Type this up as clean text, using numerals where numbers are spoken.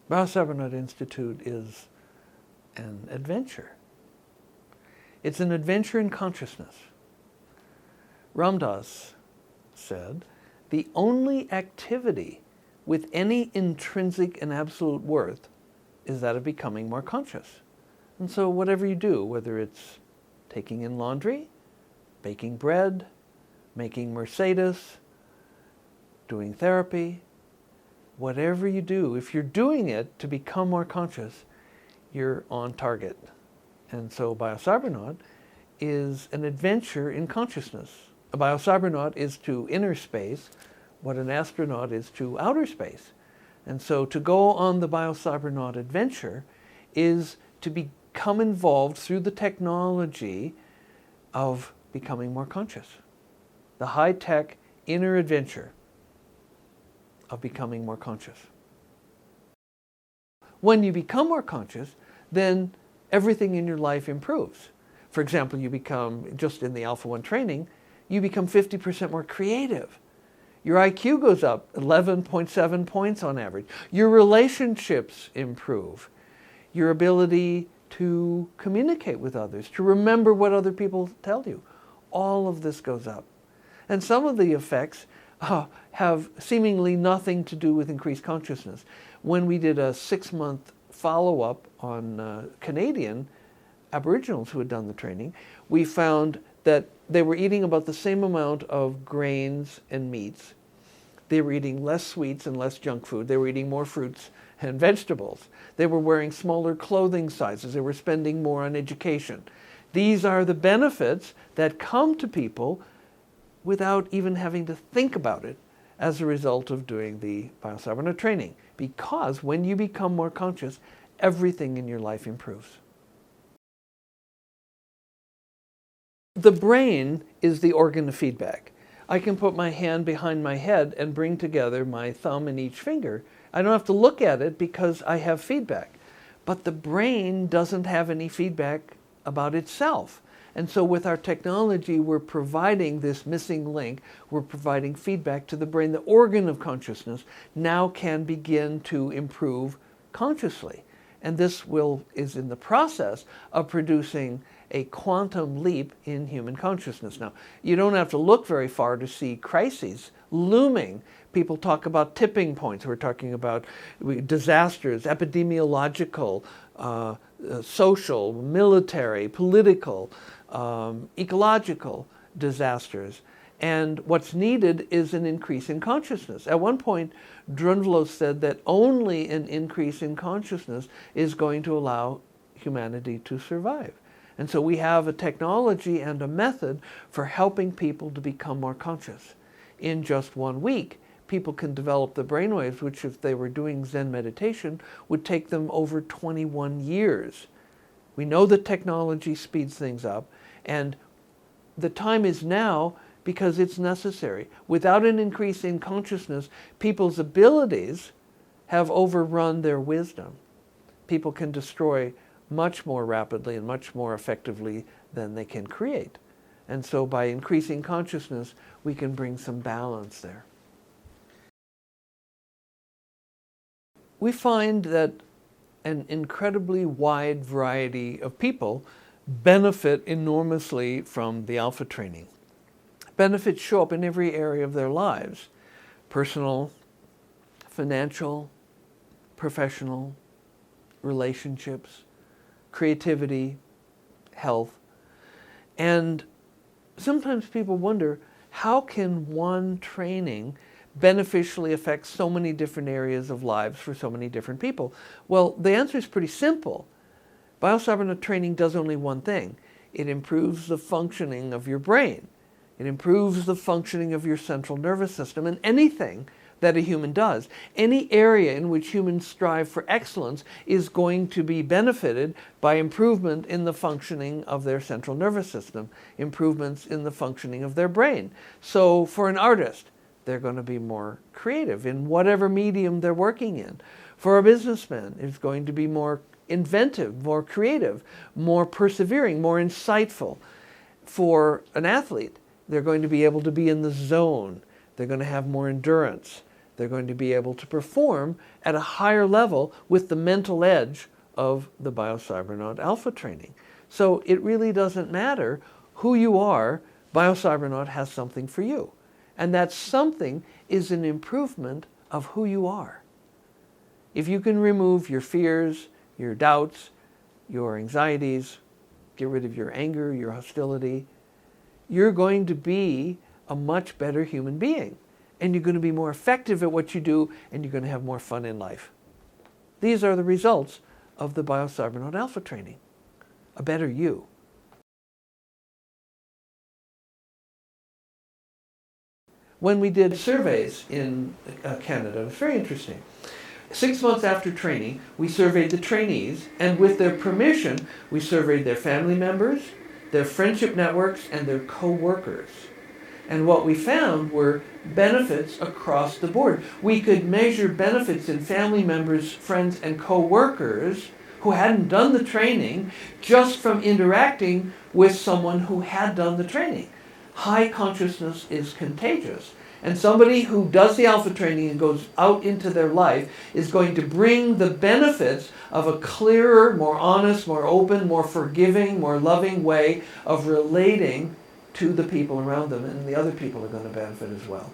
Biocybernaut Institute is an adventure. It's an adventure in consciousness. Ram Dass said, the only activity with any intrinsic and absolute worth is that of becoming more conscious. And so whatever you do, whether it's taking in laundry, baking bread, making Mercedes, doing therapy, whatever you do, if you're doing it to become more conscious, you're on target. And so Biocybernaut is an adventure in consciousness. A biocybernaut is to inner space what an astronaut is to outer space. And so to go on the Biocybernaut adventure is to become involved through the technology of becoming more conscious. The high-tech inner adventure of becoming more conscious. When you become more conscious, then everything in your life improves. For example, you become, just in the Alpha 1 training, you become 50% more creative. Your IQ goes up 11.7 points on average. Your relationships improve. Your ability to communicate with others, to remember what other people tell you. All of this goes up. And some of the effects have seemingly nothing to do with increased consciousness. When we did a 6-month follow-up on Canadian Aboriginals who had done the training, we found that they were eating about the same amount of grains and meats. They were eating less sweets and less junk food. They were eating more fruits and vegetables. They were wearing smaller clothing sizes. They were spending more on education. These are the benefits that come to people without even having to think about it as a result of doing the Biocybernaut training. Because when you become more conscious, everything in your life improves. The brain is the organ of feedback. I can put my hand behind my head and bring together my thumb and each finger. I don't have to look at it because I have feedback. But the brain doesn't have any feedback about itself. And so with our technology, we're providing this missing link. We're providing feedback to the brain. The organ of consciousness now can begin to improve consciously. And this is in the process of producing a quantum leap in human consciousness. Now, you don't have to look very far to see crises looming. People talk about tipping points. We're talking about disasters, epidemiological, social, military, political, ecological disasters. And what's needed is an increase in consciousness. At one point, Drunvalo said that only an increase in consciousness is going to allow humanity to survive. And so we have a technology and a method for helping people to become more conscious. In just 1 week, people can develop the brainwaves, which if they were doing Zen meditation, would take them over 21 years. We know that technology speeds things up, and the time is now because it's necessary. Without an increase in consciousness, people's abilities have overrun their wisdom. People can destroy much more rapidly and much more effectively than they can create. And so by increasing consciousness, we can bring some balance there. We find that an incredibly wide variety of people benefit enormously from the Alpha training. Benefits show up in every area of their lives: personal, financial, professional, relationships, creativity, health. And sometimes people wonder, how can one training beneficially affect so many different areas of lives for so many different people? Well, the answer is pretty simple. Biocybernaut training does only one thing. It improves the functioning of your brain. It improves the functioning of your central nervous system, and anything that a human does. Any area in which humans strive for excellence is going to be benefited by improvement in the functioning of their central nervous system, improvements in the functioning of their brain. So for an artist, they're going to be more creative in whatever medium they're working in. For a businessman, it's going to be more inventive, more creative, more persevering, more insightful. For an athlete, they're going to be able to be in the zone. They're going to have more endurance. They're going to be able to perform at a higher level with the mental edge of the Biocybernaut Alpha training. So it really doesn't matter who you are, Biocybernaut has something for you. And that something is an improvement of who you are. If you can remove your fears, your doubts, your anxieties, get rid of your anger, your hostility, you're going to be a much better human being. And you're going to be more effective at what you do, and you're going to have more fun in life. These are the results of the Biocybernaut Alpha training. A better you. When we did surveys in Canada, it was very interesting. 6 months after training, we surveyed the trainees, and with their permission, we surveyed their family members, their friendship networks, and their co-workers. And what we found were benefits across the board. We could measure benefits in family members, friends, and co-workers who hadn't done the training just from interacting with someone who had done the training. High consciousness is contagious. And somebody who does the Alpha training and goes out into their life is going to bring the benefits of a clearer, more honest, more open, more forgiving, more loving way of relating to the people around them, and the other people are going to benefit as well.